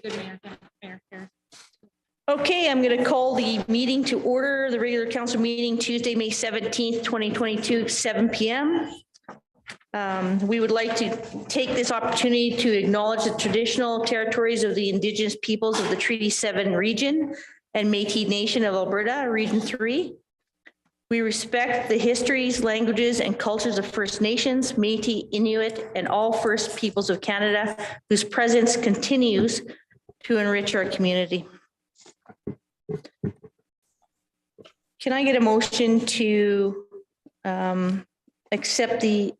You're good, Mayor. Okay, I'm going to call the meeting to order, the regular council meeting Tuesday, May 17th, 2022, 7 p.m. We would like to take this opportunity to acknowledge the traditional territories of the Indigenous peoples of the Treaty 7 region and Métis Nation of Alberta, Region 3. We respect the histories, languages, and cultures of First Nations, Métis, Inuit, and all First Peoples of Canada, whose presence continues to enrich our community. Can I get a motion to accept the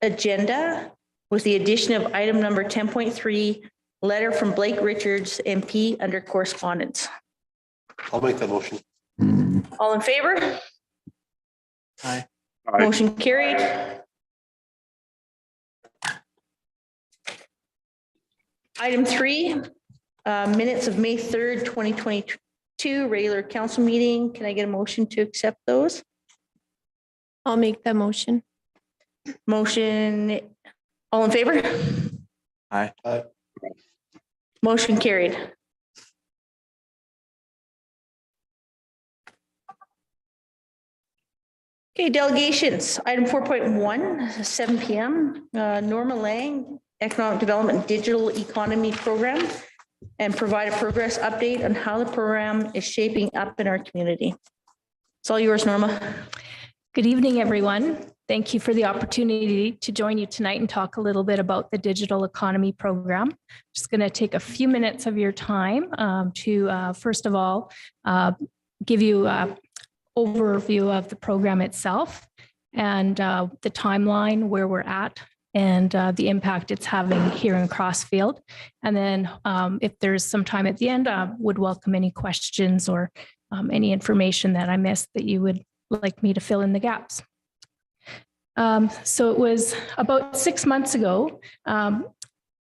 agenda with the addition of item number 10.3, letter from Blake Richards, MP, under correspondence? I'll make that motion. All in favor? Aye. Motion carried. Item 3, minutes of May 3rd, 2022, regular council meeting. Can I get a motion to accept those? I'll make the motion. Motion, all in favor? Aye. Aye. Motion carried. Okay, delegations, item 4.1, 7 p.m. Norma Lang, Economic Development Digital Economy Program, and provide a progress update on how the program is shaping up in our community. It's all yours, Norma. Good evening, everyone. Thank you for the opportunity to join you tonight and talk a little bit about the Digital Economy Program. Just going to take a few minutes of your time to, first of all, give you an overview of the program itself and the timeline, where we're at, and the impact it's having here in Crossfield. And then if there's some time at the end, would welcome any questions or any information that I missed that you would like me to fill in the gaps. So it was about 6 months ago,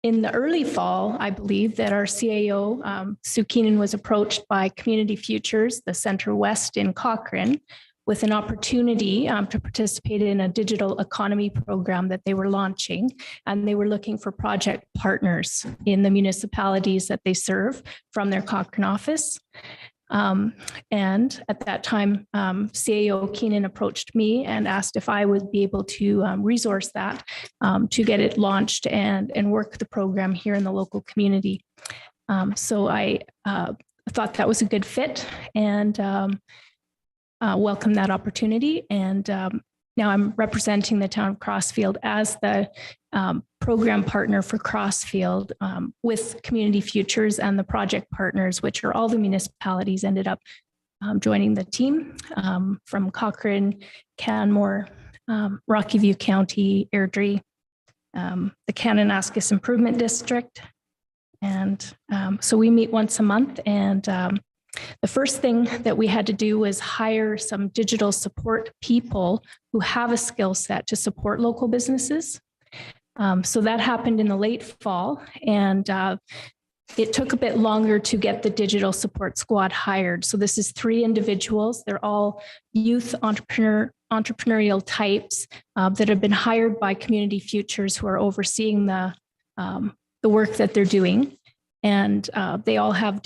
in the early fall, I believe, that our CAO, Sue Keenan, was approached by Community Futures, the Centre West in Cochrane, with an opportunity to participate in a digital economy program that they were launching. And they were looking for project partners in the municipalities that they serve from their Cochrane office. And at that time, CAO Keenan approached me and asked if I would be able to resource that to get it launched and work the program here in the local community. So I thought that was a good fit and welcomed that opportunity. And now I'm representing the town of Crossfield as the program partner for Crossfield with Community Futures and the project partners, which are all the municipalities, ended up joining the team from Cochrane, Canmore, Rocky View County, Airdrie, the Kananaskis Improvement District. And so we meet once a month, and the first thing that we had to do was hire some digital support people who have a skill set to support local businesses. So that happened in the late fall, and it took a bit longer to get the digital support squad hired. So this is 3 individuals. They're all youth entrepreneurial types that have been hired by Community Futures, who are overseeing the work that they're doing. And they all have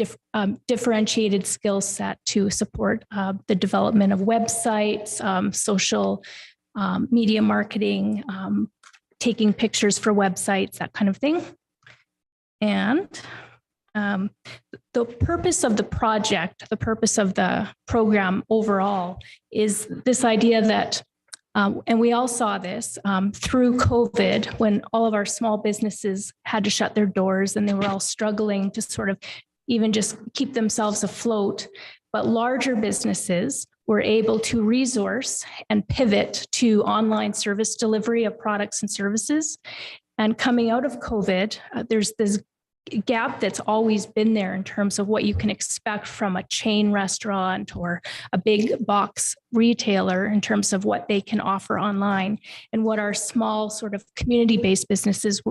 differentiated skill set to support the development of websites, social media marketing, taking pictures for websites, that kind of thing. And the purpose of the project, the purpose of the program overall, is this idea that, and we all saw this through COVID, when all of our small businesses had to shut their doors and they were all struggling to sort of even just keep themselves afloat. But larger businesses were able to resource and pivot to online service delivery of products and services. And coming out of COVID, there's this gap that's always been there in terms of what you can expect from a chain restaurant or a big box retailer in terms of what they can offer online and what our small sort of community-based businesses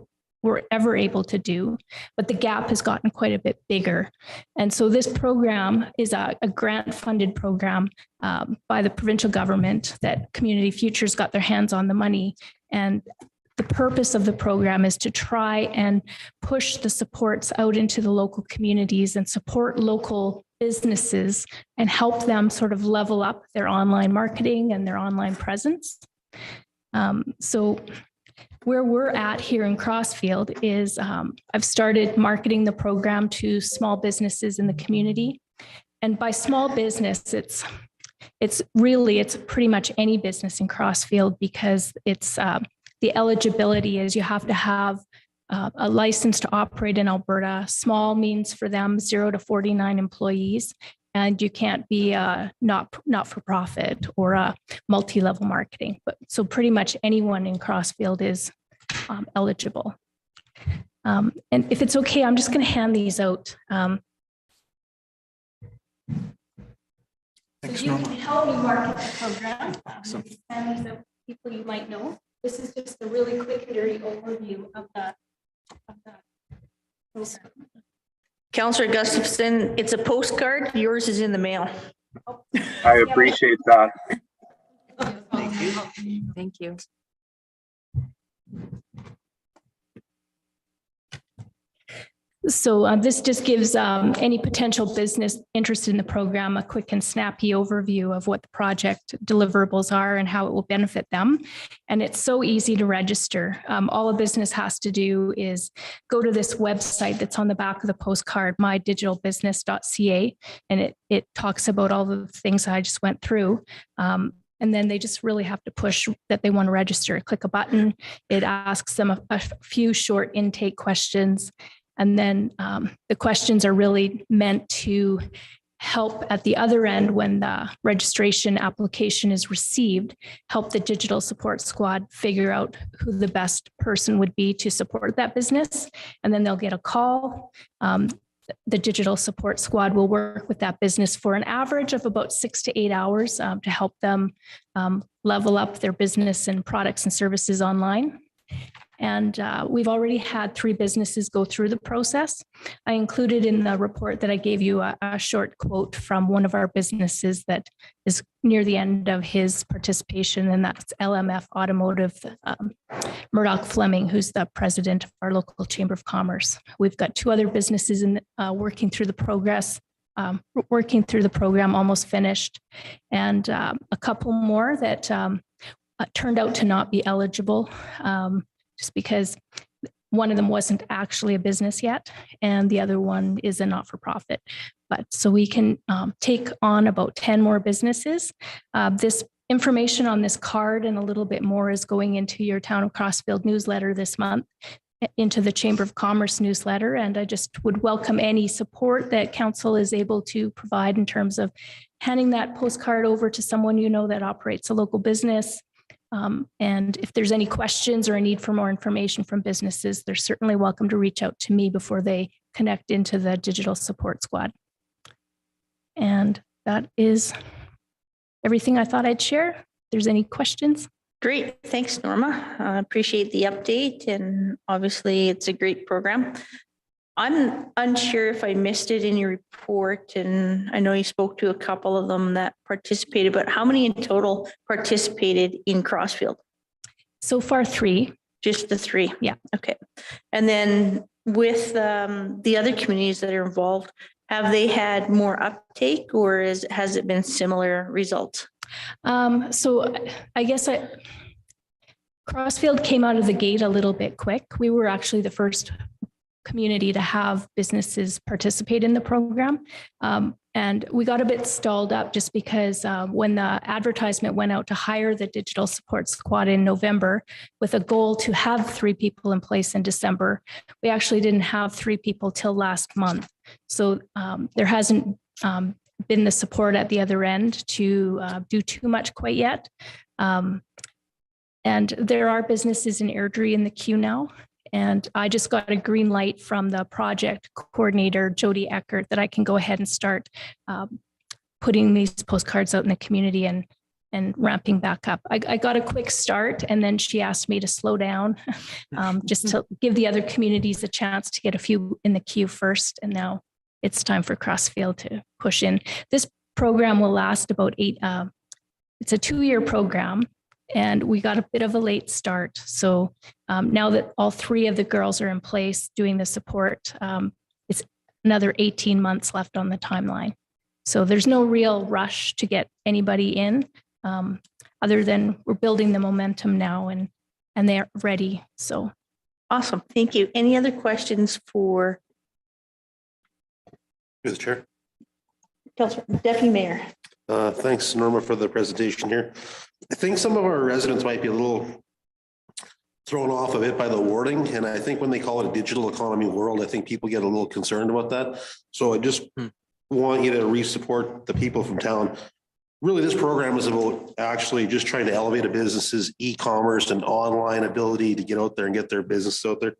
were ever able to do. But the gap has gotten quite a bit bigger. And so this program is a grant-funded program by the provincial government that Community Futures got their hands on the money. And the purpose of the program is to try and push the supports out into the local communities and support local businesses and help them sort of level up their online marketing and their online presence. So where we're at here in Crossfield is I've started marketing the program to small businesses in the community. And by small business, it's pretty much any business in Crossfield, because it's the eligibility is you have to have a license to operate in Alberta. Small means for them 0 to 49 employees, and you can't be not for profit or a multi-level marketing. But so pretty much anyone in Crossfield is eligible. And if it's okay, I'm just going to hand these out. Thanks, So you Norma. can help me market the program. And these are people you might know. This is just a really quick, dirty overview of the program. Councillor Gustafson, it's a postcard. Yours is in the mail. I appreciate that. Thank you. So this just gives any potential business interested in the program a quick and snappy overview of what the project deliverables are and how it will benefit them. And it's so easy to register. All a business has to do is go to this website that's on the back of the postcard, mydigitalbusiness.ca, and it talks about all the things I just went through. And then they just really have to push that they want to register. Click a button. It asks them a few short intake questions. And then the questions are really meant to help at the other end when the registration application is received, help the digital support squad figure out who the best person would be to support that business. And then they'll get a call. The digital support squad will work with that business for an average of about 6 to 8 hours to help them level up their business and products and services online. And we've already had 3 businesses go through the process. I included in the report that I gave you a short quote from one of our businesses that is near the end of his participation, and that's LMF Automotive, Murdoch Fleming, who's the president of our local Chamber of Commerce. We've got 2 other businesses working through the program, almost finished, and a couple more that turned out to not be eligible. Just because one of them wasn't actually a business yet, and the other one is a not-for-profit. But so we can take on about 10 more businesses. This information on this card and a little bit more is going into your Town of Crossfield newsletter this month, into the Chamber of Commerce newsletter. And I just would welcome any support that council is able to provide in terms of handing that postcard over to someone you know that operates a local business. And if there's any questions or a need for more information from businesses, they're certainly welcome to reach out to me before they connect into the digital support squad. And that is everything I thought I'd share. If there's any questions. Great. Thanks, Norma. I appreciate the update, and obviously it's a great program. I'm unsure if I missed it in your report, and I know you spoke to a couple of them that participated, but how many in total participated in Crossfield? So far, 3. Just the 3? Yeah. Okay. And then with the other communities that are involved, have they had more uptake, or has it been similar results? So I guess Crossfield came out of the gate a little bit quick. We were actually the first community to have businesses participate in the program. And we got a bit stalled up just because when the advertisement went out to hire the digital support squad in November with a goal to have 3 people in place in December, we actually didn't have 3 people till last month. So there hasn't been the support at the other end to do too much quite yet. And there are businesses in Airdrie in the queue now. And I just got a green light from the project coordinator, Jody Eckert, that I can go ahead and start putting these postcards out in the community and ramping back up. I got a quick start, and then she asked me to slow down just to give the other communities a chance to get a few in the queue first. And now it's time for Crossfield to push in. This program will last about 8, it's a 2-year program. And we got a bit of a late start. So now that all three of the girls are in place doing the support, it's another 18 months left on the timeline. So there's no real rush to get anybody in, other than we're building the momentum now and they're ready. So Awesome. Thank you. Any other questions for Through the chair. Councilor Deputy Mayor? Thanks, Norma, for the presentation here. I think some of our residents might be a little thrown off a bit by the wording. And I think when they call it a digital economy world, I think people get a little concerned about that. So I just want you to re-support the people from town. Really, this program is about actually just trying to elevate a business's e-commerce and online ability to get out there and get their business out there,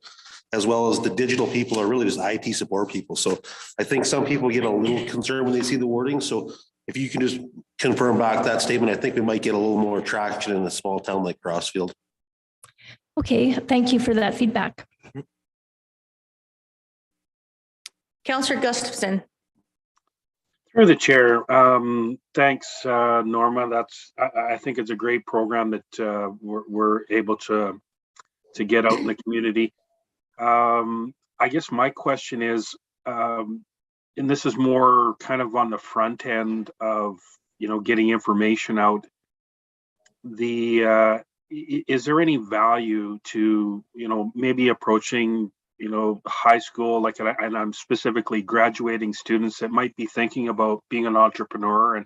as well as the digital people are really just IT support people. So I think some people get a little concerned when they see the wording. So if you can just confirm back that statement, I think we might get a little more traction in a small town like Crossfield. okay, thank you for that feedback. Councilor Gustafson? Through the chair, thanks, Norma. I think it's a great program that we're able to get out in the community. I guess my question is, and this is more kind of on the front end of, getting information out. Is there any value to, maybe approaching high school, and I'm specifically graduating students that might be thinking about being an entrepreneur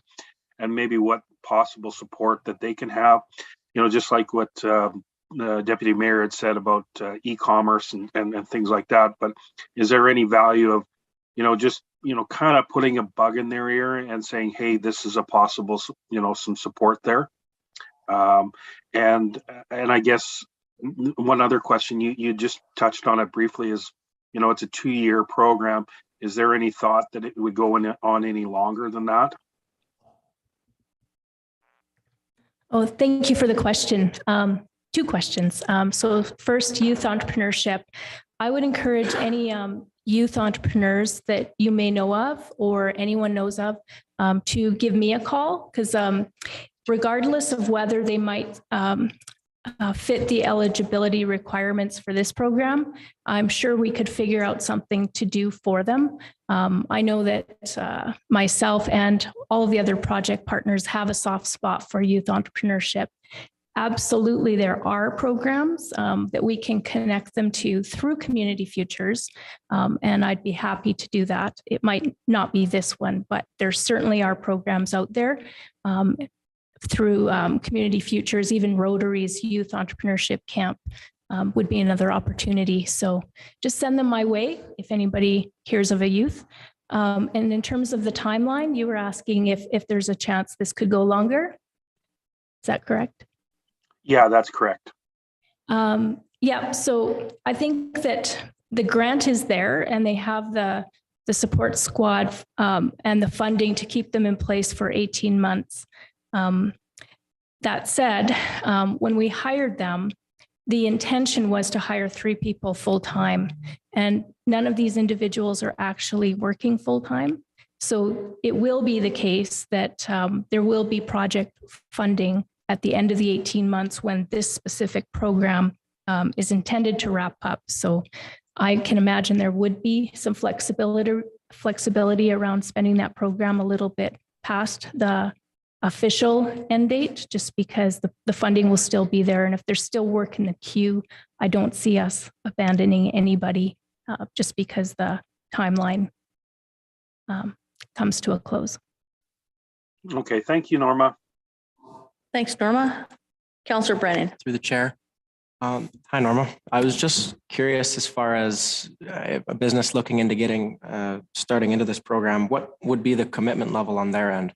and maybe what possible support that they can have, just like what the Deputy Mayor had said about e-commerce and things like that. But is there any value of, just, kind of putting a bug in their ear and saying, hey, this is a possible, some support there. And I guess one other question, you just touched on it briefly, is, it's a 2-year program. Is there any thought that it would go on any longer than that? Oh, thank you for the question. 2 questions. So first, youth entrepreneurship. I would encourage any youth entrepreneurs that you may know of or anyone knows of to give me a call, because regardless of whether they might fit the eligibility requirements for this program, I'm sure we could figure out something to do for them. I know that myself and all of the other project partners have a soft spot for youth entrepreneurship. Absolutely, there are programs that we can connect them to through Community Futures, and I'd be happy to do that. It might not be this one, but there certainly are programs out there through Community Futures. Even Rotary's Youth Entrepreneurship Camp would be another opportunity. So just send them my way if anybody hears of a youth. And in terms of the timeline, you were asking if there's a chance this could go longer. Is that correct? Yeah, that's correct. Yeah, so I think that the grant is there and they have the support squad and the funding to keep them in place for 18 months. That said, when we hired them, the intention was to hire 3 people full-time, and none of these individuals are actually working full-time. So it will be the case that there will be project funding at the end of the 18 months when this specific program is intended to wrap up. So I can imagine there would be some flexibility around spending that program a little bit past the official end date, just because the funding will still be there. And if there's still work in the queue, I don't see us abandoning anybody just because the timeline comes to a close. Okay, thank you, Norma. Thanks, Norma. Councilor Brennan? Through the chair. Hi, Norma. I was just curious, as far as a business looking into getting starting into this program, what would be the commitment level on their end?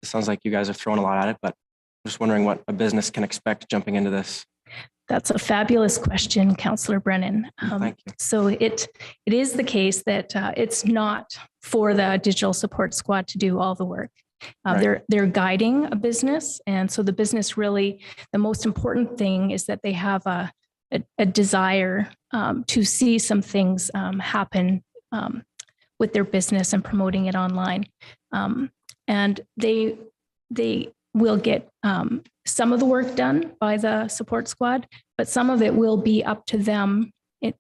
It sounds like you guys are throwing a lot at it, but I'm just wondering what a business can expect jumping into this. That's a fabulous question, Councillor Brennan. Thank you. So it is the case that it's not for the digital support squad to do all the work. Right. They're guiding a business. And so the business really, the most important thing is that they have a desire to see some things happen with their business and promoting it online. And they we'll get some of the work done by the support squad, but some of it will be up to them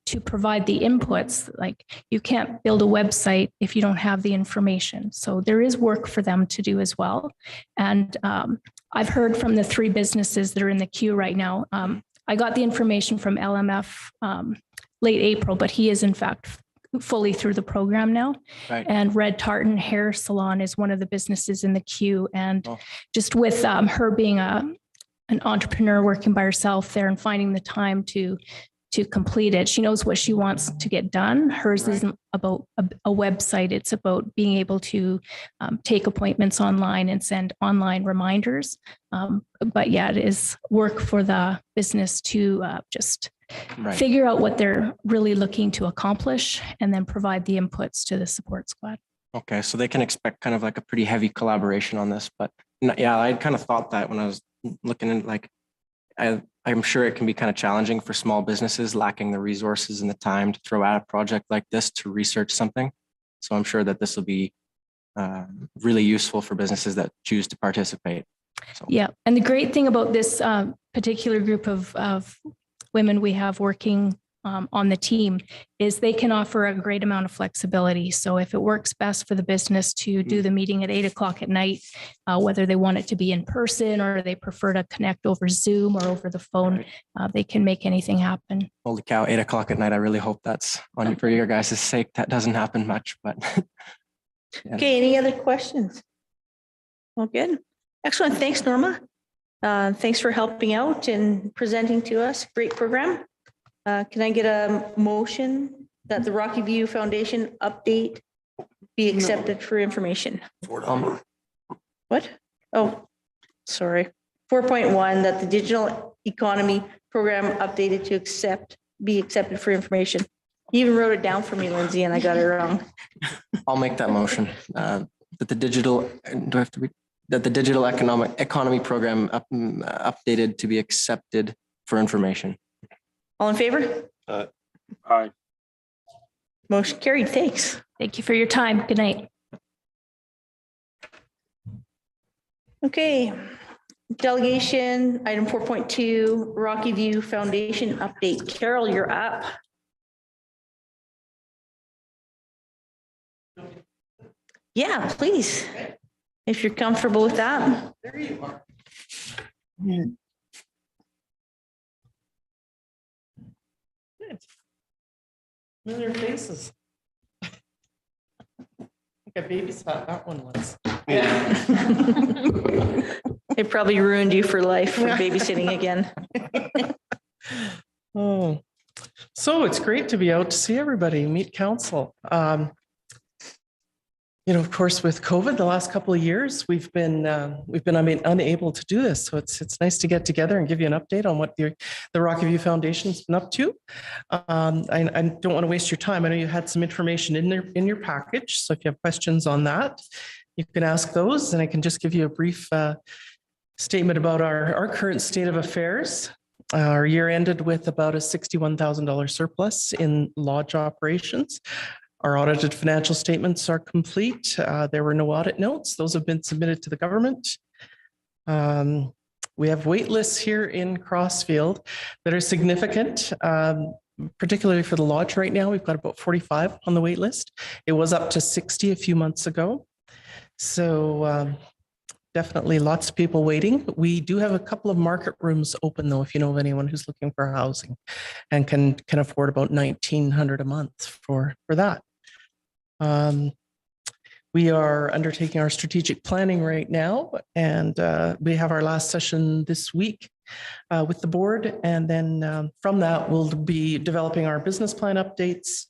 to provide the inputs. Like you can't build a website if you don't have the information. So there is work for them to do as well. And I've heard from the 3 businesses that are in the queue right now. I got the information from LMF late April, but he is in fact fully through the program now. Right. And Red Tartan Hair Salon is one of the businesses in the queue. And just with her being an entrepreneur working by herself there and finding the time to complete it, she knows what she wants to get done. Hers isn't about a website. It's about being able to take appointments online and send online reminders. But yeah, it is work for the business to just figure out what they're really looking to accomplish and then provide the inputs to the support squad. Okay, so they can expect kind of like a pretty heavy collaboration on this, but yeah, I kind of thought that when I was looking in, like, I'm sure it can be kind of challenging for small businesses lacking the resources and the time to throw out a project like this to research something. So I'm sure that this will be really useful for businesses that choose to participate. So. Yeah, and the great thing about this particular group of women we have working on the team is they can offer a great amount of flexibility. So if it works best for the business to do the meeting at 8:00 at night, whether they want it to be in person or they prefer to connect over Zoom or over the phone, they can make anything happen. Holy cow, 8:00 at night. I really hope that's on for your guys' sake. That doesn't happen much, but. Yeah. Okay, any other questions? Well, good. Excellent. Thanks, Norma. Thanks for helping out and presenting to us. Great program. Can I get a motion that the Rocky View Foundation update be accepted for information? What? Oh, sorry. 4.1, that the digital economy program updated to be accepted for information. You even wrote it down for me, Lindsay, and I got it wrong. I'll make that motion. That the digital, do I have to read? That the digital economy program updated to be accepted for information. All in favor? Aye. Motion carried. Thanks. Thank you for your time. Good night. Okay. Delegation, item 4.2, Rocky View Foundation update. Carol, you're up. Yeah, please. If you're comfortable with that. There you are. Good. Familiar faces. I think I babysat that one once. Yeah. It probably ruined you for life for babysitting again. Oh, so it's great to be out to see everybody, meet council. Of course, with COVID, the last couple of years, we've been unable to do this. So it's nice to get together and give you an update on what the Rocky View Foundation's been up to. I don't want to waste your time. I know you had some information in your package. So if you have questions on that, you can ask those, and I can just give you a brief statement about our current state of affairs. Our year ended with about a $61,000 surplus in lodge operations. Our audited financial statements are complete. There were no audit notes. Those have been submitted to the government. We have wait lists here in Crossfield that are significant, particularly for the lodge right now. We've got about 45 on the wait list. It was up to 60 a few months ago. So definitely lots of people waiting. We do have a couple of market rooms open though, if you know of anyone who's looking for housing and can afford about $1,900 a month for that. We are undertaking our strategic planning right now, and we have our last session this week with the board. And then from that, we'll be developing our business plan updates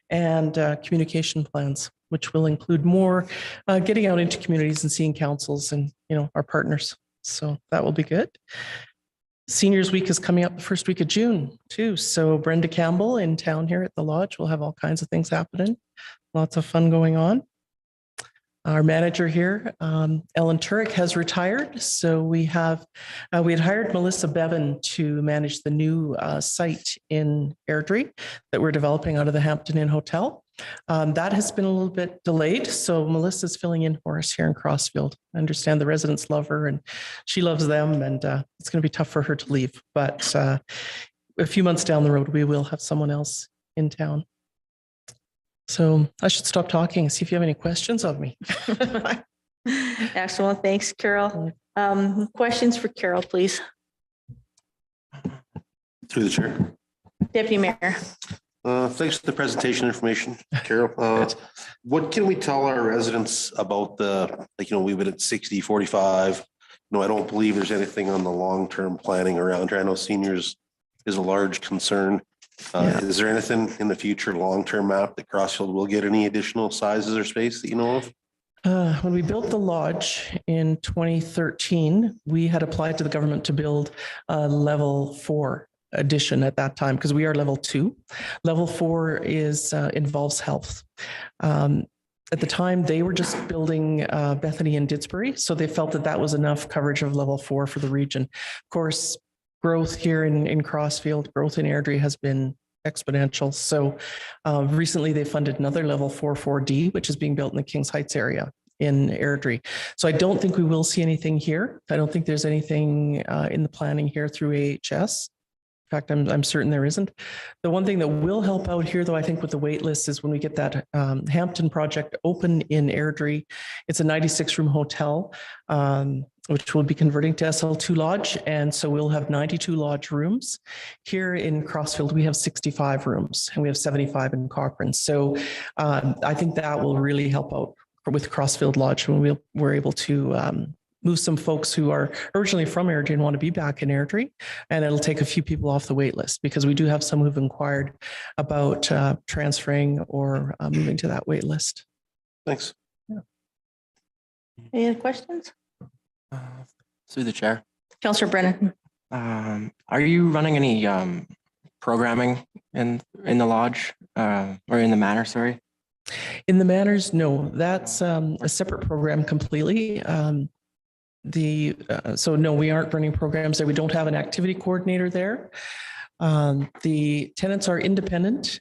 and communication plans, which will include more getting out into communities and seeing councils and our partners. So that will be good. Seniors Week is coming up the first week of June too. So Brenda Campbell in town here at the lodge will have all kinds of things happening. Lots of fun going on. Our manager here, Ellen Turek, has retired. So we had hired Melissa Bevan to manage the new site in Airdrie that we're developing out of the Hampton Inn Hotel. That has been a little bit delayed. So Melissa's filling in for us here in Crossfield. I understand the residents love her and she loves them, and it's going to be tough for her to leave. But a few months down the road, we will have someone else in town. So I should stop talking and see if you have any questions of me. Excellent. Thanks, Carol. Questions for Carol, please. Through the chair. Deputy Mayor. Thanks for the presentation information, Carol. What can we tell our residents about we've been at 60, 45. No, I don't believe there's anything on the long-term planning around here. I know seniors is a large concern. Is there anything in the future long-term map that Crossfield will get any additional sizes or space that you know of? When we built the lodge in 2013, we had applied to the government to build a level 4 addition at that time, because we are level 2. Level 4 involves health. At the time, they were just building Bethany and Didsbury, so they felt that was enough coverage of level 4 for the region. Of course, growth here in Crossfield, growth in Airdrie has been exponential. So recently they funded another level 4D, which is being built in the Kings Heights area in Airdrie. So I don't think we will see anything here. I don't think there's anything in the planning here through AHS. In fact, I'm certain there isn't. The one thing that will help out here, though, I think with the wait list is when we get that Hampton project open in Airdrie. It's a 96-room hotel, which will be converting to SL2 Lodge. And so we'll have 92 lodge rooms. Here in Crossfield, we have 65 rooms and we have 75 in Cochrane. So I think that will really help out with Crossfield Lodge when we're able to move some folks who are originally from Airdrie and want to be back in Airdrie. And it'll take a few people off the wait list, because we do have some who've inquired about transferring or moving to that wait list. Thanks. Yeah. Any other questions? Through the chair. Councillor Brennan. Are you running any programming in the lodge or in the manor, sorry? In the manors, no, that's a separate program completely. So no, we aren't running programs there. We don't have an activity coordinator there. The tenants are independent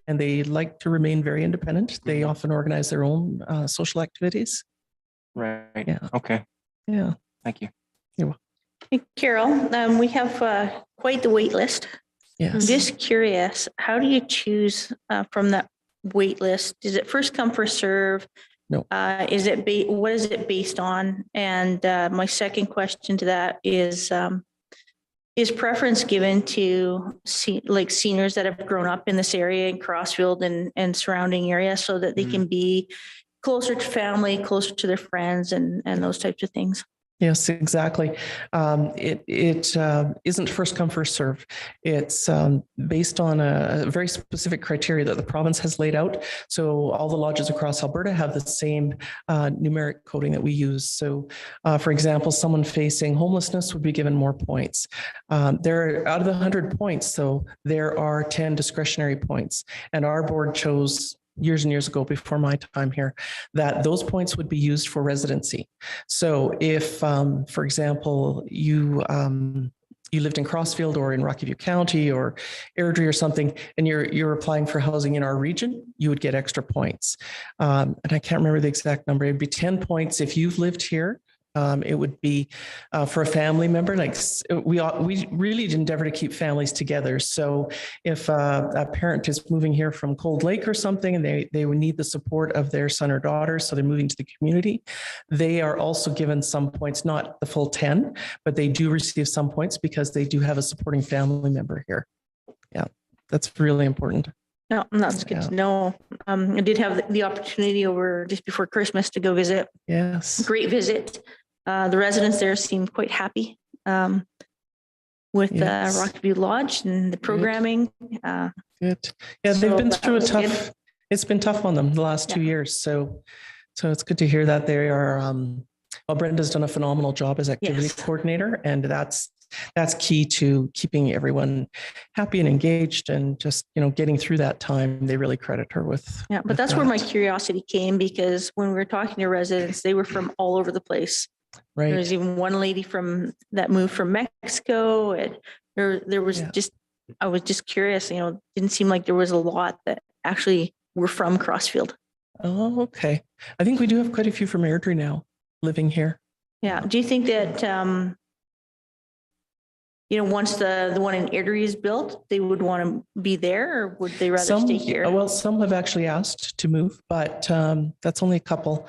and they like to remain very independent. They often organize their own social activities. Right. Yeah. Okay. Yeah. Thank you. Hey, Carol, we have quite the wait list. I'm Yes. just curious, how do you choose from that wait list? Is it first come, first serve? No. What is it based on? And my second question to that is preference given to seniors that have grown up in this area in Crossfield and surrounding areas, so that they can be closer to family, closer to their friends and those types of things? Yes, exactly. It isn't first come, first serve. It's based on a very specific criteria that the province has laid out. So all the lodges across Alberta have the same numeric coding that we use. So for example, someone facing homelessness would be given more points. Out of the 100 points, so there are 10 discretionary points. And our board chose years and years ago, before my time here, that those points would be used for residency. So if, for example, you lived in Crossfield or in Rocky View County or Airdrie or something, and you're applying for housing in our region, you would get extra points. And I can't remember the exact number. It'd be 10 points if you've lived here. It would be for a family member. Like we really endeavor to keep families together. So if a parent is moving here from Cold Lake or something, and they would need the support of their son or daughter, so they're moving to the community, they are also given some points, not the full 10, but they do receive some points because they do have a supporting family member here. Yeah, that's really important. No, that's good to know. I did have the opportunity over just before Christmas to go visit. Yes. Great visit. The residents there seemed quite happy with Yes. Rockview Lodge and the programming. Good. Yeah, So they've been that through was good. it's been tough on them the last 2 years. So it's good to hear that they are, well, Brenda's done a phenomenal job as activity Yes. coordinator, and that's key to keeping everyone happy and engaged and just, getting through that time. They really credit her with. Yeah, but with that's where my that. curiosity came, because when we were talking to residents, they were from all over the place. There Right. was even one lady that moved from Mexico, and there was Yeah. I was just curious, didn't seem like there was a lot that actually were from Crossfield. Oh, okay. I think we do have quite a few from Airdrie now living here. Yeah. Do you think that, once the one in Airdrie is built, they would want to be there, or would they rather stay here? Well, some have actually asked to move, but that's only a couple.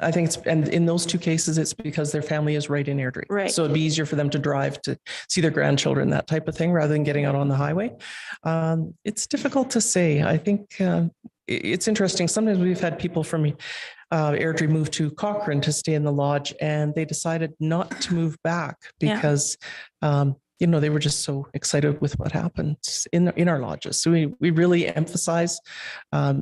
I think and in those two cases, it's because their family is right in Airdrie. Right. So it'd be easier for them to drive to see their grandchildren, that type of thing, rather than getting out on the highway. It's difficult to say. I think it's interesting. Sometimes we've had people from Airdrie moved to Cochrane to stay in the lodge, and they decided not to move back because, they were just so excited with what happened in our lodges. So we really emphasize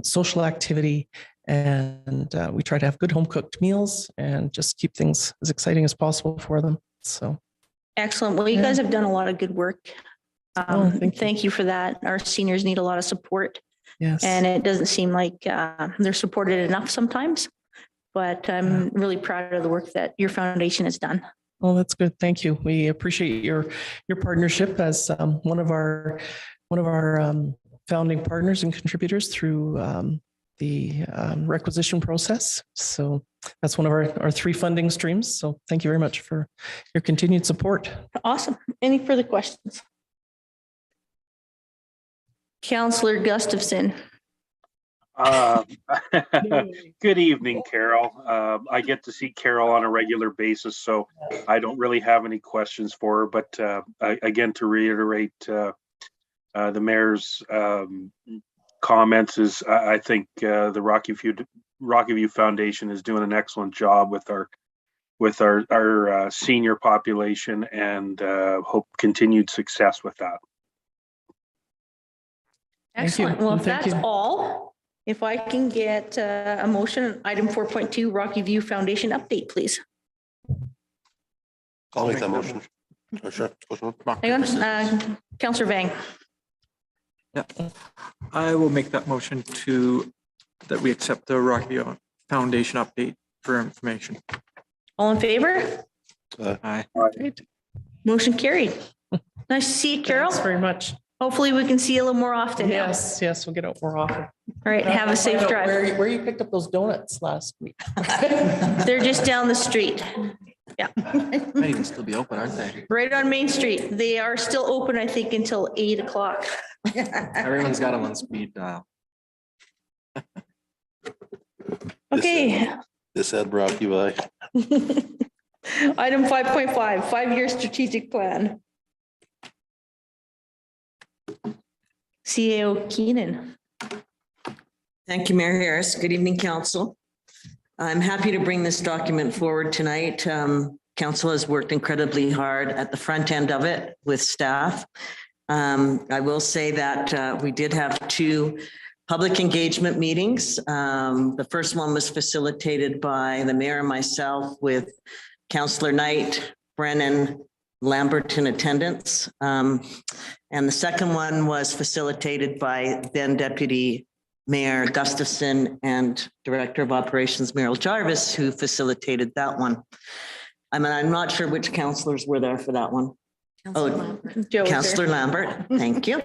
social activity, and we try to have good home cooked meals and just keep things as exciting as possible for them. So excellent. Well, you guys have done a lot of good work. Thank you for that. Our seniors need a lot of support. Yes. And it doesn't seem like they're supported enough sometimes, but I'm really proud of the work that your foundation has done. Oh, that's good. Thank you. We appreciate your partnership as one of our founding partners and contributors through the requisition process. So that's one of our 3 funding streams. So thank you very much for your continued support. Awesome. Any further questions? Councillor Gustafson. Good evening, Carol. I get to see Carol on a regular basis, so I don't really have any questions for her. But again, to reiterate the mayor's comments, is I think the Rocky View Foundation is doing an excellent job with our senior population, and hope continued success with that. Excellent. Well, if that's all, if I can get a motion, item 4.2, Rocky View Foundation update, please. I'll make that motion. Oh, sure. Hang on, Councillor Vang. Yeah, I will make that motion that we accept the Rocky View Foundation update for information. All in favor? Aye. Motion carried. Nice to see you, Carol. Thanks very much. Hopefully we can see you a little more often. Yes, we'll get out more often. All right, have a safe drive. Where you picked up those donuts last week? They're just down the street. Yeah. They can still be open, aren't they? Right on Main Street. They are still open, I think, until 8 o'clock. Everyone's got them on speed dial. Okay. This ad brought you by. Item 5.5, 5-year strategic plan. CAO Keenan. Thank you, Mayor Harris. Good evening, Council. I'm happy to bring this document forward tonight. Council has worked incredibly hard at the front end of it with staff. I will say that we did have 2 public engagement meetings. The first one was facilitated by the mayor and myself, with Councillor Knight, Brennan, Lambert in attendance. And the second one was facilitated by then Deputy Mayor Gustafson and Director of Operations Meryl Jarvis, who facilitated that one. I'm not sure which councillors were there for that one. Councillor Lambert, thank you.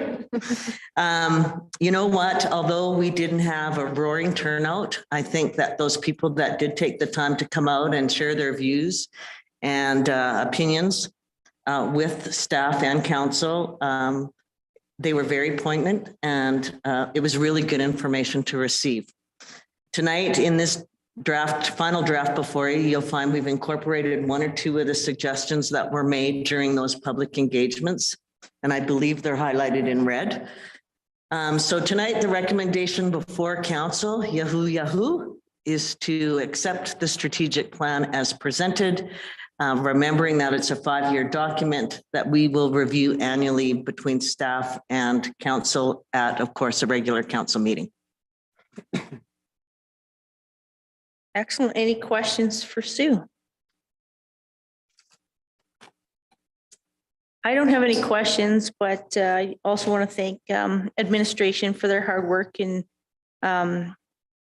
You know what? Although we didn't have a roaring turnout, I think that those people that did take the time to come out and share their views and opinions with staff and council, they were very poignant, and it was really good information to receive. Tonight, in this final draft before you, you'll find we've incorporated 1 or 2 of the suggestions that were made during those public engagements, and I believe they're highlighted in red. So tonight, the recommendation before council, Yahoo, is to accept the strategic plan as presented, remembering that it's a 5-year document that we will review annually between staff and council at, of course, a regular council meeting. Excellent. Any questions for Sue? I don't have any questions, but I also want to thank administration for their hard work in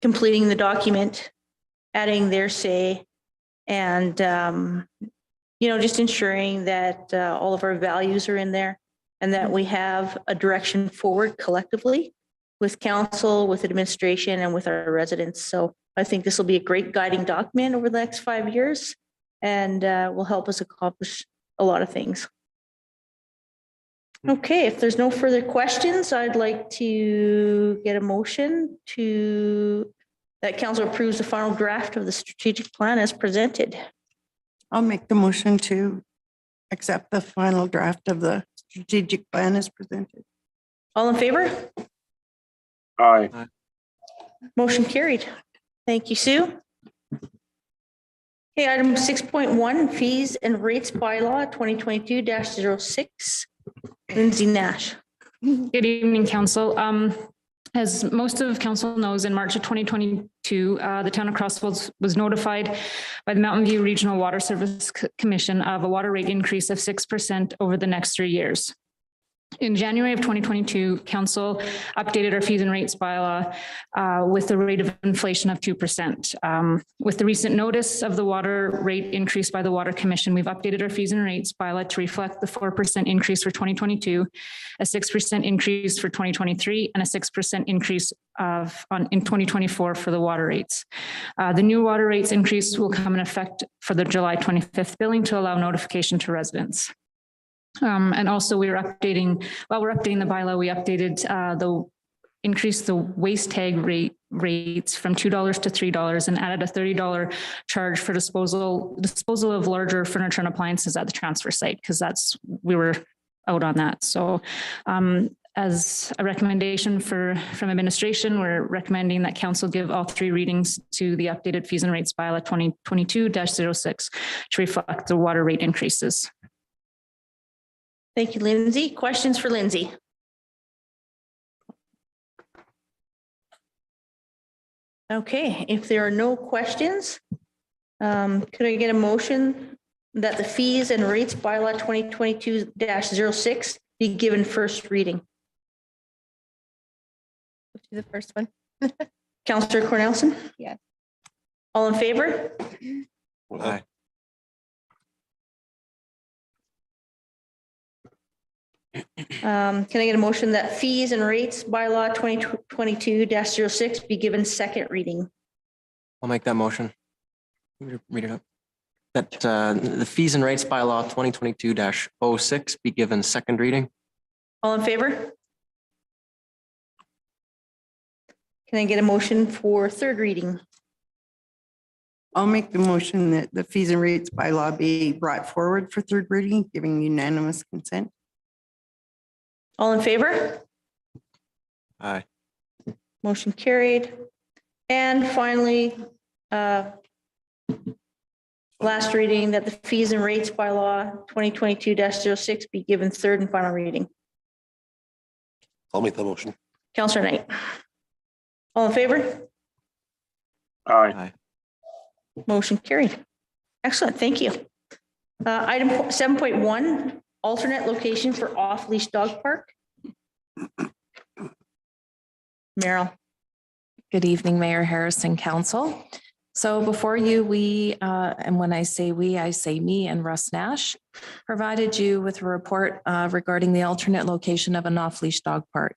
completing the document, adding their say, and just ensuring that all of our values are in there and that we have a direction forward collectively. with council, with administration, and with our residents. So I think this will be a great guiding document over the next 5 years and will help us accomplish a lot of things. Okay, if there's no further questions, I'd like to get a motion that council approves the final draft of the strategic plan as presented. I'll make the motion to accept the final draft of the strategic plan as presented. All in favor? Aye. Motion carried. Thank you, Sue. Okay, item 6.1, fees and rates bylaw 2022-06. Lindsay Nash. Good evening, council. As most of council knows, in March of 2022, the town of Crossville was notified by the Mountain View Regional Water Service Commission of a water rate increase of 6% over the next 3 years. In January of 2022, council updated our fees and rates bylaw with the rate of inflation of 2%. With the recent notice of the water rate increase by the Water Commission, we've updated our fees and rates bylaw to reflect the 4% increase for 2022, a 6% increase for 2023, and a 6% increase in 2024 for the water rates. The new water rates increase will come in effect for the July 25th billing to allow notification to residents. And also while we're updating the bylaw, we updated increased the waste tag rates from $2 to $3 and added a $30 charge for disposal of larger furniture and appliances at the transfer site, because we were out on that. So as a recommendation from administration, we're recommending that council give all 3 readings to the updated fees and rates bylaw 2022-06 to reflect the water rate increases. Thank you, Lindsay. Questions for Lindsay? Okay, if there are no questions, could I get a motion that the fees and rates bylaw 2022-06 be given first reading? To the first one. Councillor Cornelison? Yes. All in favor? Aye. Can I get a motion that fees and rates bylaw 2022-06 be given second reading? I'll make that motion. Read it up. That the fees and rates bylaw 2022-06 be given second reading. All in favor? Can I get a motion for third reading? I'll make the motion that the fees and rates bylaw be brought forward for third reading, giving unanimous consent. All in favor? Aye. Motion carried. And finally, last reading that the fees and rates bylaw 2022-06 be given third and final reading. I'll make the motion. Councillor Knight. All in favor? Aye. Aye. Motion carried. Excellent, thank you. Item 7.1, alternate location for off-leash dog park. Meryl. Good evening, Mayor Harris and Council. So before you, and when I say we, I say me and Russ Nash, provided you with a report regarding the alternate location of an off-leash dog park.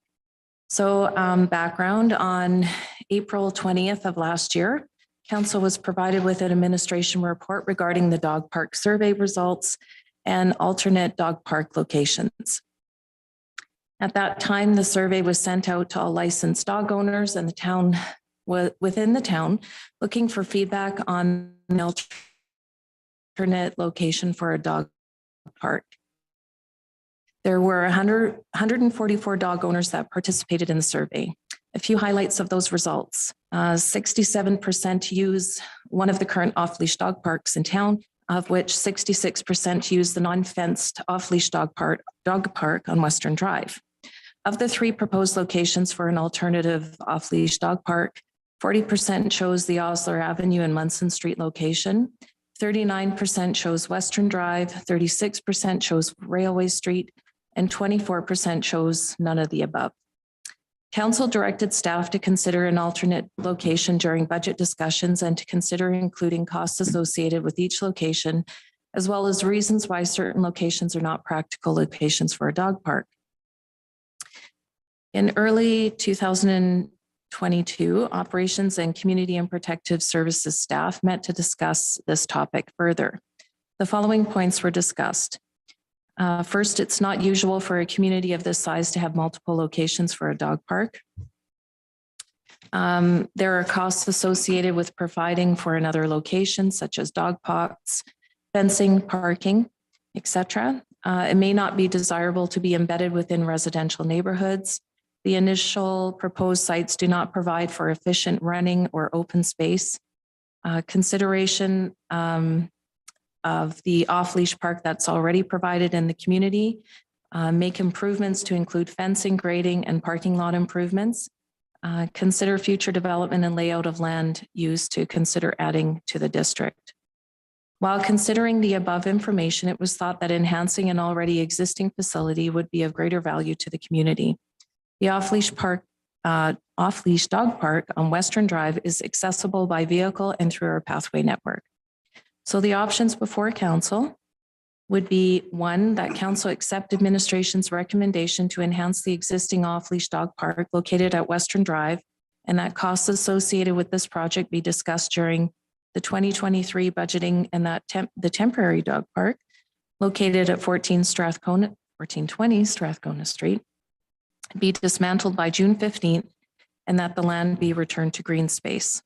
So background, on April 20th of last year, Council was provided with an administration report regarding the dog park survey results and alternate dog park locations. At that time, the survey was sent out to all licensed dog owners and the town within the town, looking for feedback on an alternate location for a dog park. There were 144 dog owners that participated in the survey. A few highlights of those results. 67% use one of the current off-leash dog parks in town, of which 66% use the non-fenced off-leash dog park on Western Drive. Of the 3 proposed locations for an alternative off-leash dog park, 40% chose the Osler Avenue and Munson Street location, 39% chose Western Drive, 36% chose Railway Street, and 24% chose none of the above. Council directed staff to consider an alternate location during budget discussions and to consider including costs associated with each location, as well as reasons why certain locations are not practical locations for a dog park. In early 2022, Operations and Community and Protective Services staff met to discuss this topic further. The following points were discussed. First, it's not usual for a community of this size to have multiple locations for a dog park. There are costs associated with providing for another location, such as dog pots, fencing, parking, etc. It may not be desirable to be embedded within residential neighborhoods. The initial proposed sites do not provide for efficient running or open space. Consideration of the off-leash park that's already provided in the community. Make improvements to include fencing, grading, and parking lot improvements. Consider future development and layout of land use to consider adding to the district. While considering the above information, it was thought that enhancing an already existing facility would be of greater value to the community. The off-leash dog park on Western Drive is accessible by vehicle and through our pathway network. So the options before council would be one, that council accept administration's recommendation to enhance the existing off-leash dog park located at Western Drive, and that costs associated with this project be discussed during the 2023 budgeting, and that the temporary dog park located at 1420 Strathcona Street be dismantled by June 15th, and that the land be returned to green space.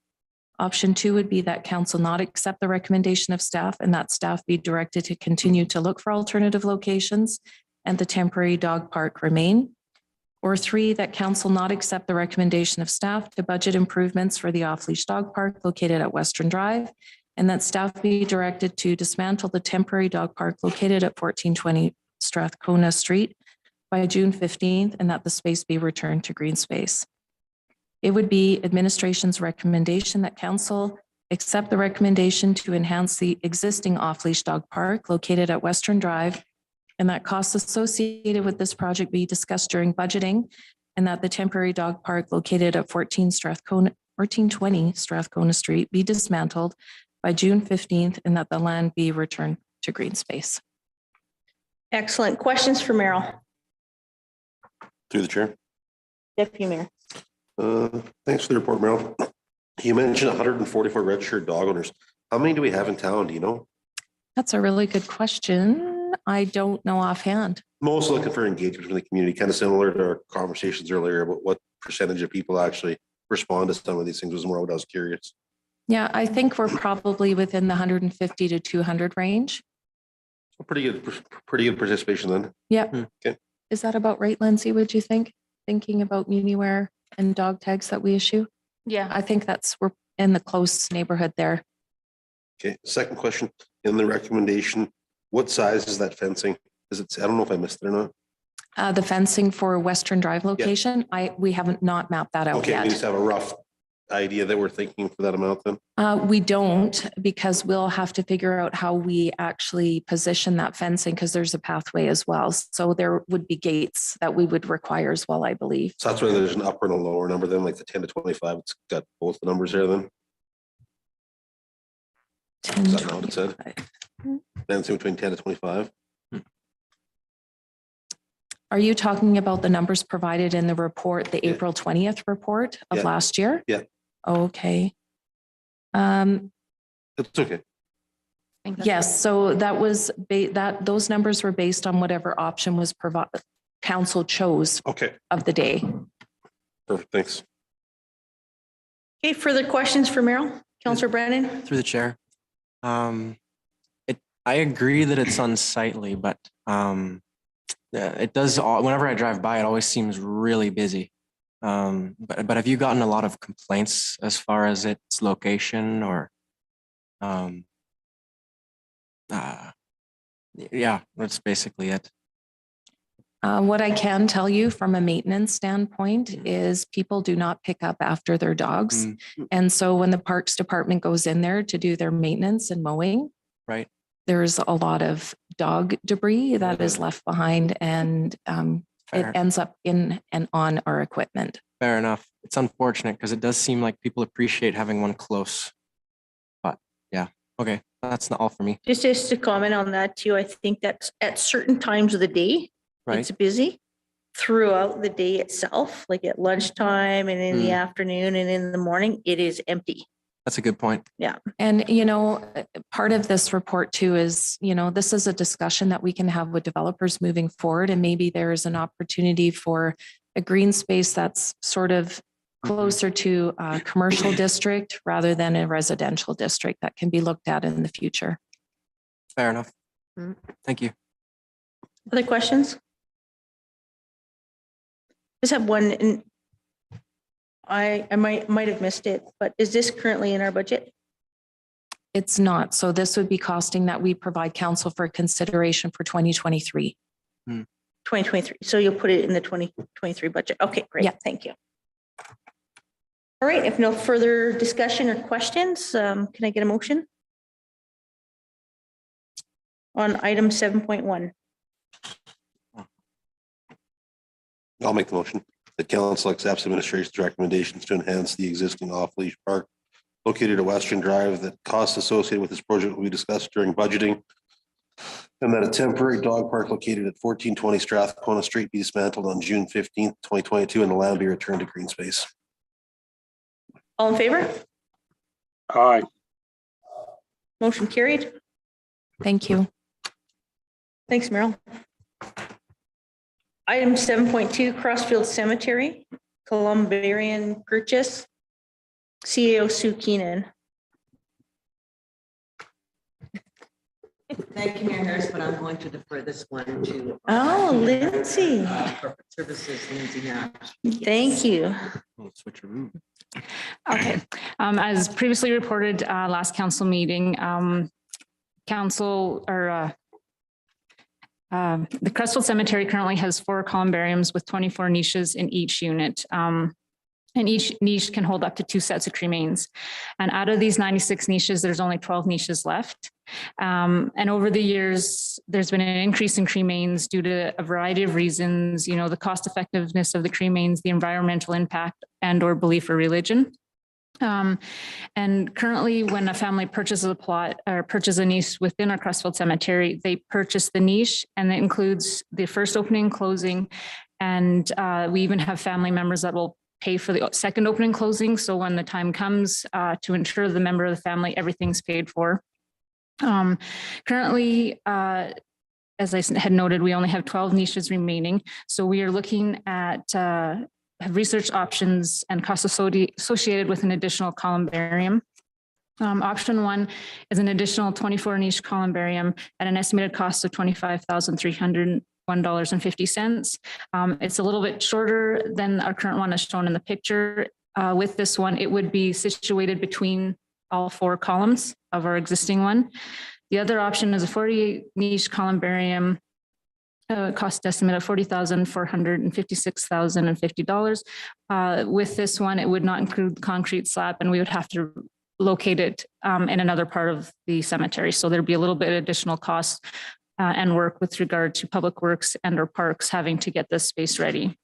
Option two would be that council not accept the recommendation of staff, and that staff be directed to continue to look for alternative locations and the temporary dog park remain. Or three, that council not accept the recommendation of staff to budget improvements for the off-leash dog park located at Western Drive, and that staff be directed to dismantle the temporary dog park located at 1420 Strathcona Street by June 15th, and that the space be returned to green space. It would be administration's recommendation that council accept the recommendation to enhance the existing off-leash dog park located at Western Drive, and that costs associated with this project be discussed during budgeting, and that the temporary dog park located at 1420 Strathcona Street be dismantled by June 15th, and that the land be returned to green space. Excellent. Questions for Merrill? Through the chair. Deputy Mayor. Thanks for the report, Meryl. You mentioned 144 registered dog owners. How many do we have in town? Do you know? That's a really good question. I don't know offhand. Mostly looking for engagement from the community, kind of similar to our conversations earlier about what percentage of people actually respond to some of these things was more what I was curious. Yeah, I think we're probably within the 150 to 200 range. So pretty good participation then. Yeah. Okay. Is that about right, Lindsay, would you think? Thinking about MuniWare and dog tags that we issue? Yeah. I think we're in the close neighborhood there. Okay, second question. In the recommendation, what size is that fencing? Is it, I don't know if I missed it or not. The fencing for Western Drive location, we haven't not mapped that out Okay, yet. we just have a rough idea that we're thinking for that amount then? We don't, because we'll have to figure out how we actually position that fencing, because there's a pathway as well. So there would be gates that we would require as well, I believe. So that's why there's an upper and a lower number then, like the 10 to 25. It's got both the numbers there then. Is that not what it said? Fencing between 10 to 25. Are you talking about the numbers provided in the report, the April 20th report of last year? Yeah. Okay. It's okay. Yes, so that was those numbers were based on whatever option was provided, council chose Okay. of the day. Perfect. Thanks. Okay, further questions for Merrill? Councillor Brandon? Through the chair. I agree that it's unsightly, but it does, whenever I drive by, it always seems really busy. But have you gotten a lot of complaints as far as its location or, yeah, that's basically it. What I can tell you from a maintenance standpoint is people do not pick up after their dogs. And so when the Parks Department goes in there to do their maintenance and mowing, right, there's a lot of dog debris that is left behind, and it ends up in and on our equipment. Fair enough. It's unfortunate because it does seem like people appreciate having one close. But yeah, okay, that's not all for me. Just to comment on that too, I think that at certain times of the day, right, it's busy. throughout the day itself, like at lunchtime and in the Mm. afternoon and in the morning, it is empty. That's a good point. And, part of this report too is, this is a discussion that we can have with developers moving forward. And maybe there is an opportunity for a green space that's sort of closer to a commercial district rather than a residential district that can be looked at in the future. Fair enough. Mm. Thank you. Other questions? Just have one, and I might have missed it, but is this currently in our budget? It's not. So this would be costing that we provide council for consideration for 2023. 2023. So you'll put it in the 2023 budget. Okay, great. Yeah. Thank you. All right. If no further discussion or questions, can I get a motion on item 7.1? I'll make the motion. The council accepts administration's recommendations to enhance the existing off-leash park located at Western Drive. That costs associated with this project will be discussed during budgeting. And that a temporary dog park located at 1420 Strathcona Street be dismantled on June 15th, 2022, and the land be returned to green space. All in favor? Aye. Motion carried. Thank you. Thanks, Meryl. Item 7.2, Crossfield Cemetery, Columbarian purchase. CAO Sue Keenan. Thank you, Mayor Harris, but I'm going to defer this one to. Oh, Lindsay. Corporate Services, Lindsay Nash. Thank you. Switcheroo. Okay, as previously reported, last council meeting, the Crestwood Cemetery currently has 4 columbariums with 24 niches in each unit. And each niche can hold up to 2 sets of cremains. And out of these 96 niches, there's only 12 niches left. And over the years, there's been an increase in cremains due to a variety of reasons, the cost effectiveness of the cremains, the environmental impact, and or belief or religion. And currently, when a family purchases a plot or purchases a niche within our Crestfield Cemetery, they purchase the niche, and it includes the first opening and closing. And we even have family members that will pay for the second opening closing. So when the time comes to ensure the member of the family, everything's paid for. Currently, as I had noted, we only have 12 niches remaining. So we are looking at have research options and costs associated with an additional columbarium. Option 1 is an additional 24 niche columbarium at an estimated cost of $25,301.50. It's a little bit shorter than our current one as shown in the picture. With this one, it would be situated between all 4 columns of our existing one. The other option is a 48 niche columbarium, cost estimate of $40,456,050. With this one, it would not include the concrete slab, and we would have to locate it in another part of the cemetery. So there'd be a little bit of additional cost and work with regard to public works and or parks having to get this space ready.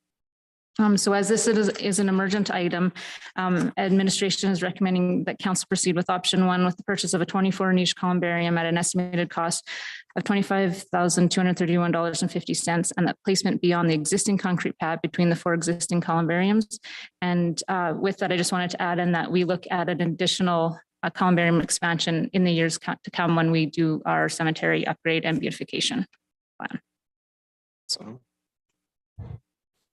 So as this is an emergent item, administration is recommending that council proceed with option 1 with the purchase of a 24 niche columbarium at an estimated cost of $25,231.50, and that placement be on the existing concrete pad between the 4 existing columbariums. And with that, I just wanted to add in that we look at an additional columbarium expansion in the years to come when we do our cemetery upgrade and beautification plan. So.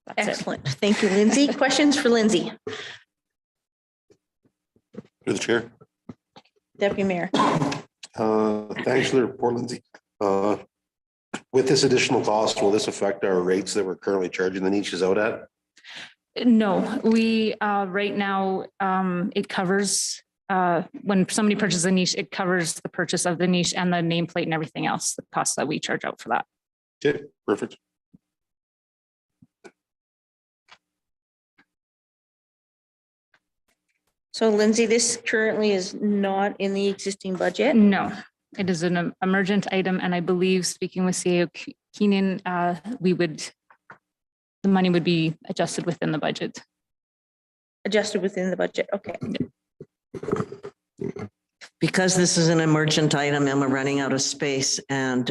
That's excellent. Thank you, Lindsay. Questions for Lindsay? Through the chair. Deputy Mayor. Thanks for the report, Lindsay. With this additional cost, will this affect our rates that we're currently charging the niches out at? No, we right now it covers when somebody purchases a niche, it covers the purchase of the niche and the nameplate and everything else, the costs that we charge out for that. Okay, perfect. So Lindsay, this currently is not in the existing budget? No, it is an emergent item. And I believe, speaking with CAO Keenan, the money would be adjusted within the budget. Adjusted within the budget, okay. Because this is an emergent item and we're running out of space and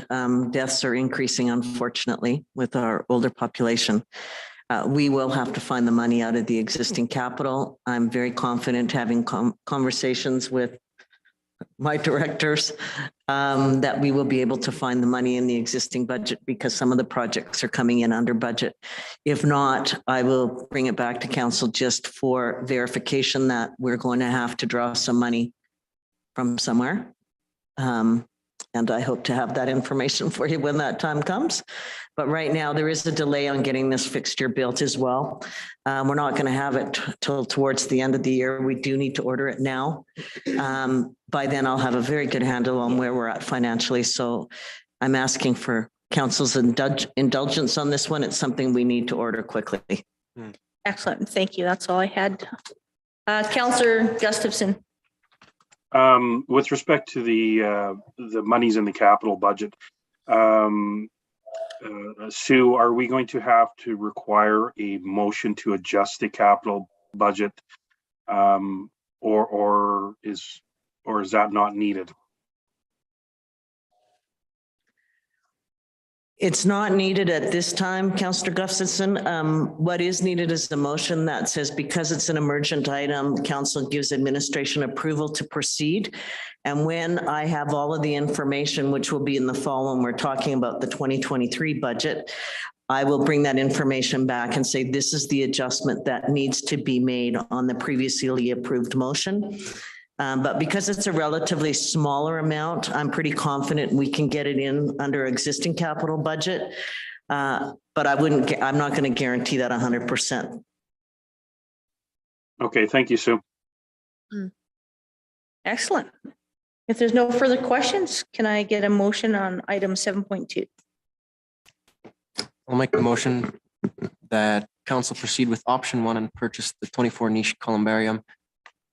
deaths are increasing, unfortunately, with our older population, we will have to find the money out of the existing capital. I'm very confident having conversations with my directors that we will be able to find the money in the existing budget because some of the projects are coming in under budget. If not, I will bring it back to council just for verification that we're going to have to draw some money from somewhere. And I hope to have that information for you when that time comes. But right now there is a delay on getting this fixture built as well. We're not going to have it till towards the end of the year. We do need to order it now. By then I'll have a very good handle on where we're at financially. So I'm asking for council's indulgence on this one. It's something we need to order quickly. Excellent. Thank you. That's all I had. Councillor Gustafson. With respect to the monies in the capital budget, Sue, are we going to have to require a motion to adjust the capital budget, or is that not needed? It's not needed at this time, Councillor Gustafson. What is needed is the motion that says because it's an emergent item, council gives administration approval to proceed. And when I have all of the information, which will be in the fall when we're talking about the 2023 budget, I will bring that information back and say, this is the adjustment that needs to be made on the previously approved motion. But because it's a relatively smaller amount, I'm pretty confident we can get it in under existing capital budget. But I'm not going to guarantee that 100%. Okay, thank you, Sue. Excellent. If there's no further questions, can I get a motion on item 7.2? I'll make the motion that council proceed with option 1 and purchase the 24 niche columbarium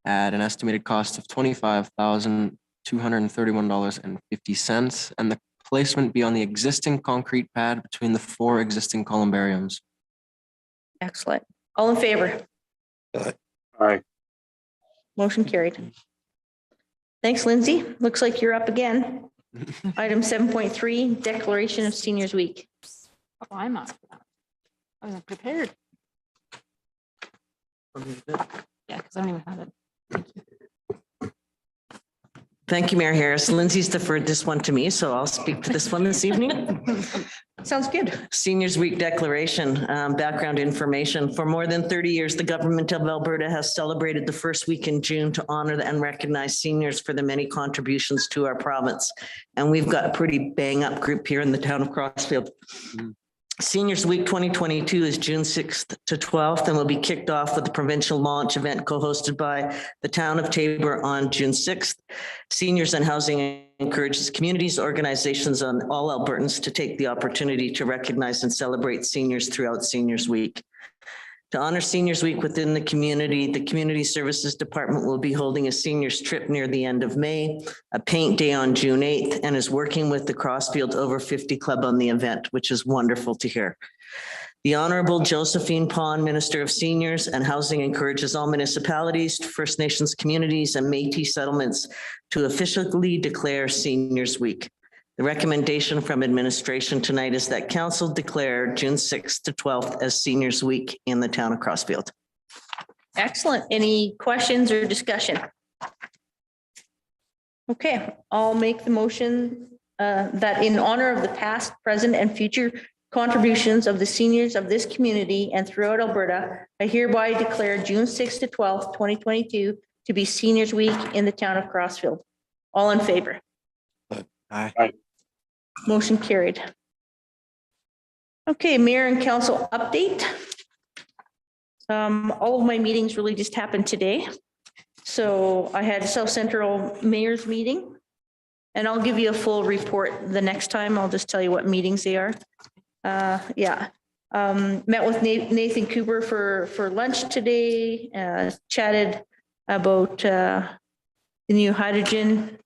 at an estimated cost of $25,231.50, and the placement be on the existing concrete pad between the 4 existing columbariums. Excellent. All in favor? Aye. Motion carried. Thanks, Lindsay. Looks like you're up again. Item 7.3, Declaration of Seniors Week. Oh, I'm not. I wasn't prepared. Yeah, because I don't even have it. Thank you, Mayor Harris. Lindsay's deferred this one to me, so I'll speak to this one this evening. Sounds good. Seniors Week Declaration, background information. For more than 30 years, the government of Alberta has celebrated the first week in June to honor and recognize seniors for the many contributions to our province. And we've got a pretty bang up group here in the town of Crossfield. Seniors Week 2022 is June 6th to 12th and will be kicked off with the provincial launch event co-hosted by the town of Taber on June 6th. Seniors and Housing encourages communities, organizations, and all Albertans to take the opportunity to recognize and celebrate seniors throughout Seniors Week. To honor Seniors Week within the Community Services Department will be holding a seniors trip near the end of May, a paint day on June 8th, and is working with the Crossfield Over 50 Club on the event, which is wonderful to hear. The Honorable Josephine Pond, Minister of Seniors and Housing, encourages all municipalities, First Nations communities, and Métis settlements to officially declare Seniors Week. The recommendation from administration tonight is that council declare June 6th to 12th as Seniors Week in the town of Crossfield. Excellent. Any questions or discussion? Okay, I'll make the motion that in honor of the past, present, and future contributions of the seniors of this community and throughout Alberta, I hereby declare June 6th to 12th, 2022 to be Seniors Week in the town of Crossfield. All in favor? Aye. Aye. Motion carried. Okay, Mayor and Council update. All of my meetings really just happened today. So I had South Central Mayor's meeting, and I'll give you a full report the next time. I'll just tell you what meetings they are. Met with Nathan Cooper for lunch today, chatted about the new hydrogen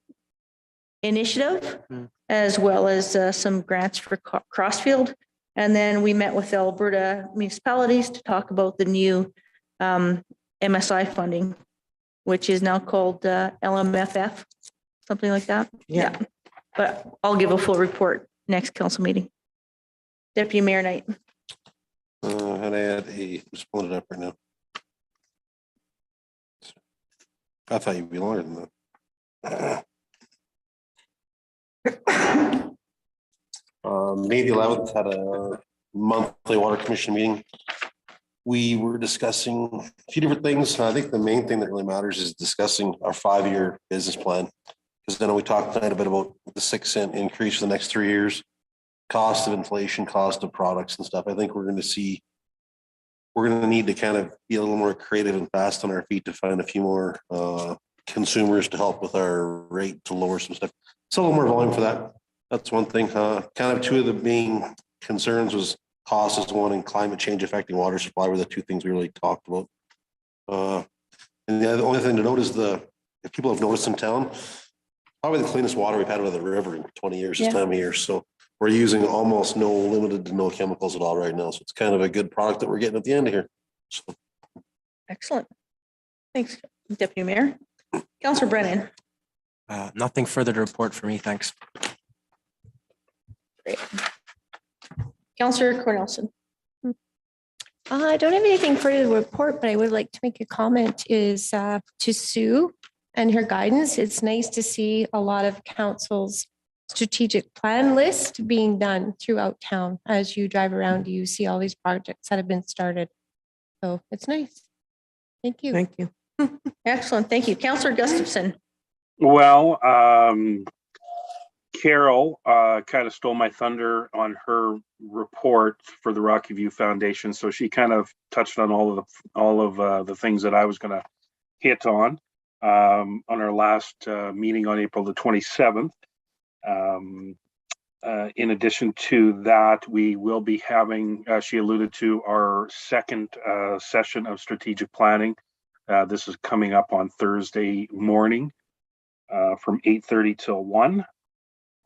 initiative, as well as some grants for Crossfield. And then we met with Alberta municipalities to talk about the new MSI funding, which is now called LMFF. something like that. Yeah. But I'll give a full report next council meeting. Deputy Mayor Knight. And I had just pulling it up right now. I thought you'd be longer than that. May the 11th had a monthly water commission meeting. We were discussing a few different things. I think the main thing that really matters is discussing our 5-year business plan. Because then we talked tonight a bit about the 6-cent increase for the next 3 years, cost of inflation, cost of products and stuff. I think we're going to need to kind of be a little more creative and fast on our feet to find a few more consumers to help with our rate to lower some stuff. It's a little more volume for that. That's one thing. Kind of two of the main concerns was cost is one and climate change affecting water supply were the two things we really talked about. And the only thing to note is if people have noticed in town, probably the cleanest water we've had out of the river in 20 years this time of year. So we're using almost limited to no chemicals at all right now. So it's kind of a good product that we're getting at the end of here. So. Excellent. Thanks, Deputy Mayor. Councillor Brennan. Nothing further to report for me. Thanks. Great. Councillor Cornelison. I don't have anything further to report, but I would like to make a comment is to Sue and her guidance. It's nice to see a lot of council's strategic plan list being done throughout town. As you drive around, you see all these projects that have been started. So it's nice. Thank you. Thank you. Excellent. Thank you. Councillor Gustafson. Well, Carol kind of stole my thunder on her report for the Rocky View Foundation. So she kind of touched on all of the things that I was going to hit on our last meeting on April the 27th. In addition to that, we will be having, she alluded to, our second session of strategic planning. This is coming up on Thursday morning from 8:30 till 1.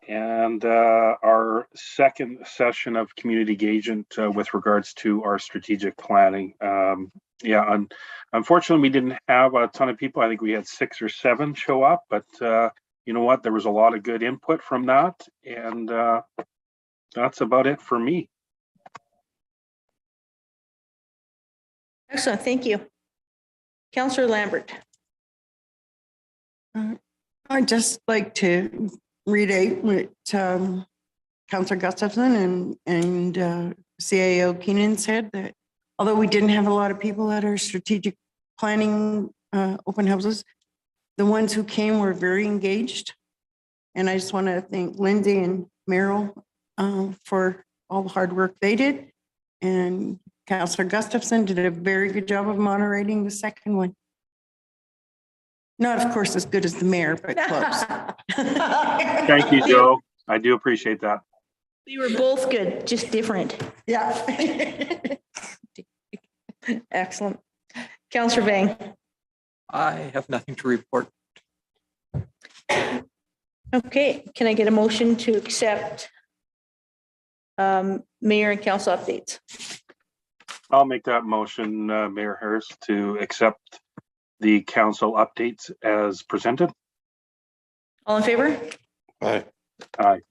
And our second session of community engagement with regards to our strategic planning. Unfortunately, we didn't have a ton of people. I think we had 6 or 7 show up, but you know what? There was a lot of good input from that. And that's about it for me. Excellent. Thank you. Councillor Lambert. I'd just like to reiterate what Councillor Gustafson and CAO Keenan said, that although we didn't have a lot of people at our strategic planning open houses, the ones who came were very engaged. And I just want to thank Lindsay and Merrill for all the hard work they did. And Councillor Gustafson did a very good job of moderating the second one. Not, of course, as good as the mayor, but close. Thank you, Joe. I do appreciate that. We were both good, just different. Yeah. Excellent. Councillor Vang. I have nothing to report. Okay, can I get a motion to accept mayor and council updates? I'll make that motion, Mayor Harris, to accept the council updates as presented. All in favor? Aye. Aye.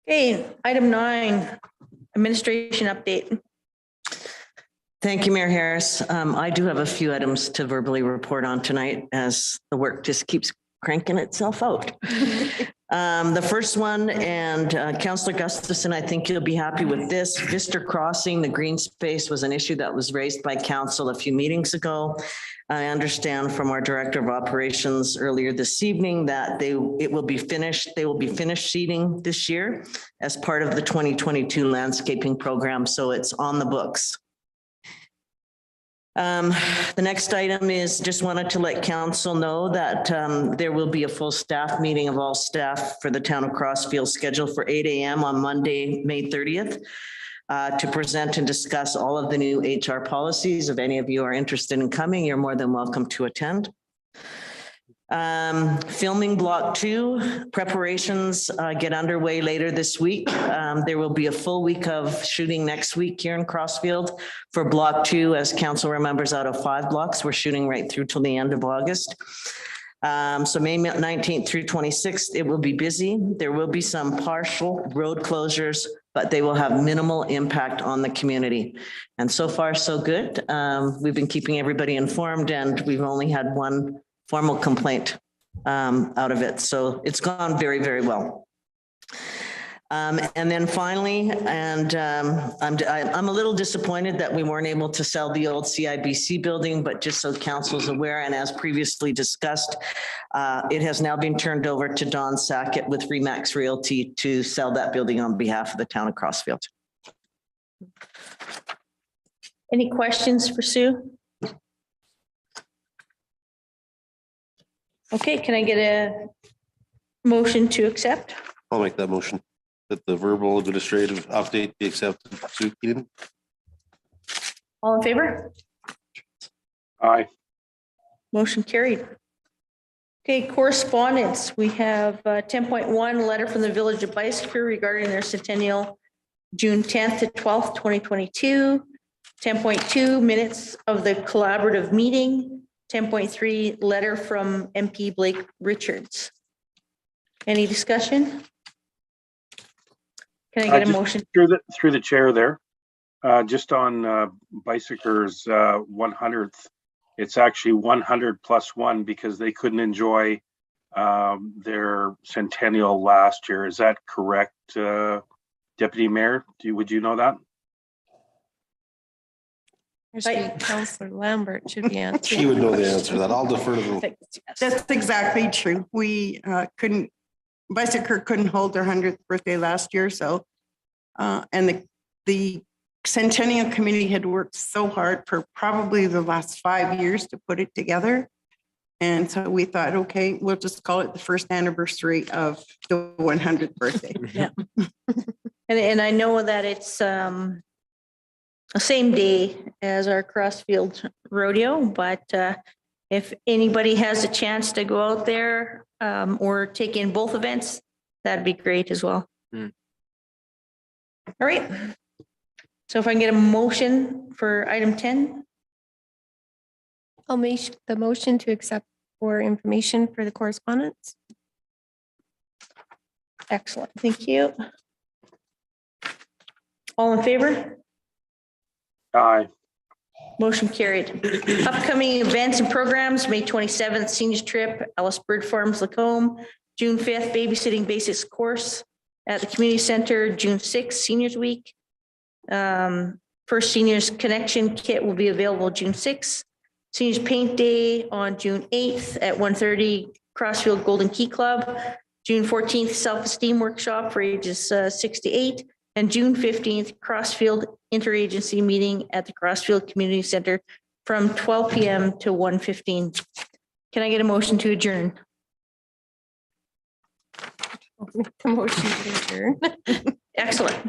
Okay, item 9, administration update. Thank you, Mayor Harris. I do have a few items to verbally report on tonight as the work just keeps cranking itself out. The first one, and Councillor Gustafson, I think you'll be happy with this. Vista Crossing, the green space, was an issue that was raised by council a few meetings ago. I understand from our Director of Operations earlier this evening that they will be finished seeding this year as part of the 2022 landscaping program. So it's on the books. The next item is just wanted to let council know that there will be a full staff meeting of all staff for the town of Crossfield scheduled for 8 a.m. on Monday, May 30th to present and discuss all of the new HR policies. If any of you are interested in coming, you're more than welcome to attend. Filming block 2 preparations get underway later this week. There will be a full week of shooting next week here in Crossfield for block 2. As council remembers, out of 5 blocks, we're shooting right through till the end of August. So May 19th through 26th, it will be busy. There will be some partial road closures, but they will have minimal impact on the community. And so far, so good. We've been keeping everybody informed and we've only had one formal complaint out of it. So it's gone very, very well. And then finally, and I'm a little disappointed that we weren't able to sell the old CIBC building, but just so council's aware, and as previously discussed, it has now been turned over to Don Sackett with Remax Realty to sell that building on behalf of the town of Crossfield. Any questions for Sue? Okay, can I get a motion to accept? I'll make that motion that the verbal administrative update be accepted. Sue Keenan. All in favor? Aye. Motion carried. Okay, correspondence. We have 10.1, letter from the Village of Bicycle regarding their centennial, June 10th to 12th, 2022. 10.2, minutes of the collaborative meeting. 10.3, letter from MP Blake Richards. Any discussion? Can I get a Just motion? Through the chair there, just on Bicycler's 100th, it's actually 100 plus one because they couldn't enjoy their centennial last year. Is that correct, Deputy Mayor? Would you know that? Councillor Lambert should be answering. She would know the answer to that. I'll defer to the. That's exactly true. We Bicycle couldn't hold their 100th birthday last year, so and the Centennial Committee had worked so hard for probably the last 5 years to put it together. And so we thought, okay, we'll just call it the first anniversary of the 100th birthday. Yeah. And I know that it's the same day as our Crossfield rodeo, but if anybody has a chance to go out there or take in both events, that'd be great as well. All right. So if I can get a motion for item 10. I'll make the motion to accept for information for the correspondence. Excellent. Thank you. All in favor? Aye. Motion carried. Upcoming events and programs, May 27th, seniors trip, Ellis Bird Farms, Lacombe. June 5th, babysitting basics course at the community center. June 6th, seniors week. First seniors connection kit will be available June 6th. Seniors paint day on June 8th at 1:30, Crossfield Golden Key Club. June 14th, self-esteem workshop for ages 6 to 8. And June 15th, Crossfield interagency meeting at the Crossfield Community Center from 12 p.m. to 1:15. Can I get a motion to adjourn? I'll make the motion to adjourn. Excellent.